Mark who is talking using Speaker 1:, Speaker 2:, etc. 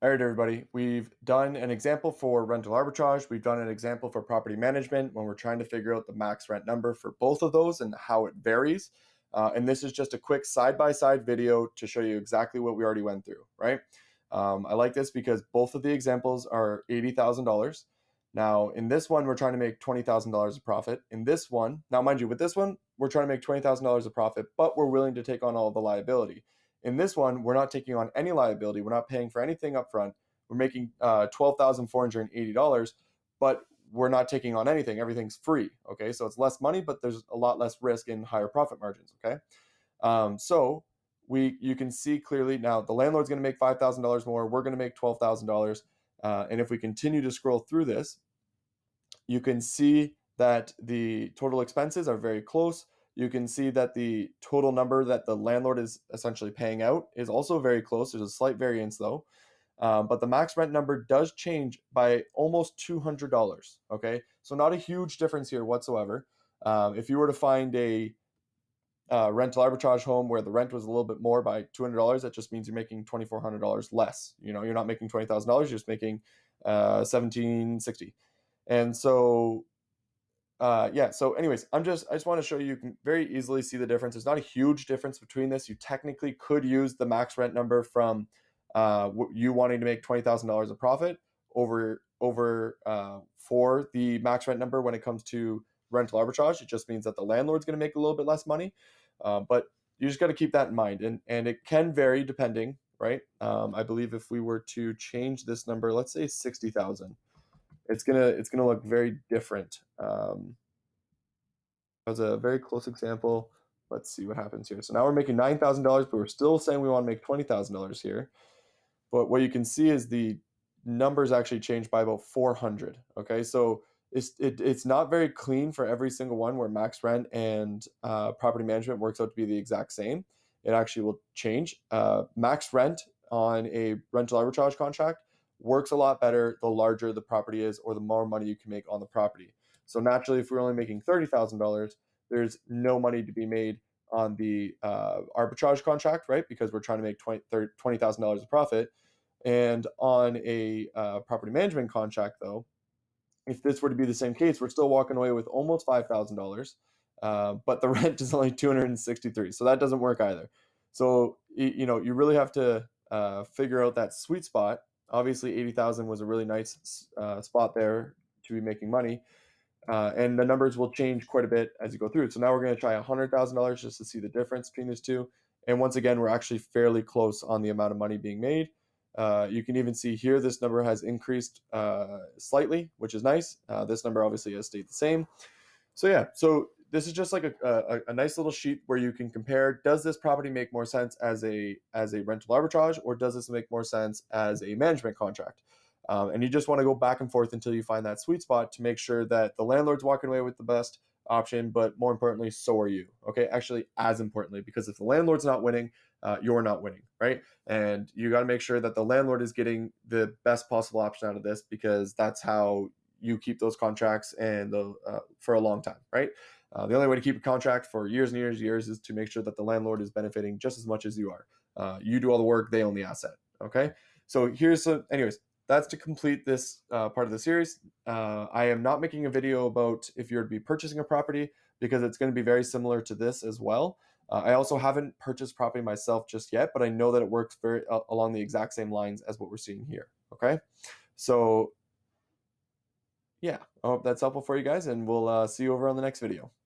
Speaker 1: All right, everybody, we've done an example for rental arbitrage. We've done an example for property management when we're trying to figure out the max rent number for both of those and how it varies. And this is just a quick side-by-side video to show you exactly what we already went through, right? I like this because both of the examples are $80,000. Now, in this one, we're trying to make $20,000 of profit. In this one, now mind you, with this one, we're trying to make $20,000 of profit, but we're willing to take on all the liability. In this one, we're not taking on any liability. We're not paying for anything up front. We're making $12,480, but we're not taking on anything. Everything's free. Okay, so it's less money, but there's a lot less risk and higher profit margins. Okay, so you can see clearly now the landlord's going to make $5,000 more. We're going to make $12,000, and if we continue to scroll through this, you can see that the total expenses are very close. You can see that the total number that the landlord is essentially paying out is also very close. There's a slight variance though. But the max rent number does change by almost $200. Okay, so not a huge difference here whatsoever. If you were to find a rental arbitrage home where the rent was a little bit more by $200, that just means you're making $2,400 less. You're not making $20,000, you're just making 1,760. And so yeah, so anyways, I just want to show you can very easily see the difference. There's not a huge difference between this. You technically could use the max rent number from you wanting to make $20,000 of profit over for the max rent number when it comes to rental arbitrage. It just means that the landlord's going to make a little bit less money, but you just got to keep that in mind, and it can vary depending, right? I believe if we were to change this number, let's say 60,000, it's gonna look very different. That was a very close example. Let's see what happens here. So now we're making $9,000, but we're still saying we want to make $20,000 here. But what you can see is the numbers actually change by about 400. Okay, so it's not very clean for every single one where max rent and property management works out to be the exact same. It actually will change. Max rent on a rental arbitrage contract works a lot better the larger the property is or the more money you can make on the property. So naturally, if we're only making $30,000, there's no money to be made on the arbitrage contract, right? Because we're trying to make $20,000 of profit. And on a property management contract, though, if this were to be the same case, we're still walking away with almost $5,000, but the rent is only 263. So that doesn't work either. So you really have to figure out that sweet spot. Obviously, 80,000 was a really nice spot there to be making money, and the numbers will change quite a bit as you go through. So now we're going to try $100,000 just to see the difference between these two. And once again, we're actually fairly close on the amount of money being made. You can even see here this number has increased slightly, which is nice. This number obviously has stayed the same. So yeah, so this is just like a nice little sheet where you can compare, does this property make more sense as a rental arbitrage, or does this make more sense as a management contract? And you just want to go back and forth until you find that sweet spot to make sure that the landlord's walking away with the best option, but more importantly, so are you. Okay, actually, as importantly, because if the landlord's not winning, you're not winning, right? And you got to make sure that the landlord is getting the best possible option out of this, because that's how you keep those contracts and for a long time, right? The only way to keep a contract for years and years and years is to make sure that the landlord is benefiting just as much as you are. You do all the work, they own the asset. Okay, so anyways, that's to complete this part of the series. I am not making a video about if you're to be purchasing a property, because it's going to be very similar to this as well. I also haven't purchased property myself just yet, but I know that it works very along the exact same lines as what we're seeing here. Okay, so yeah, I hope that's helpful for you guys, and we'll see you over on the next video.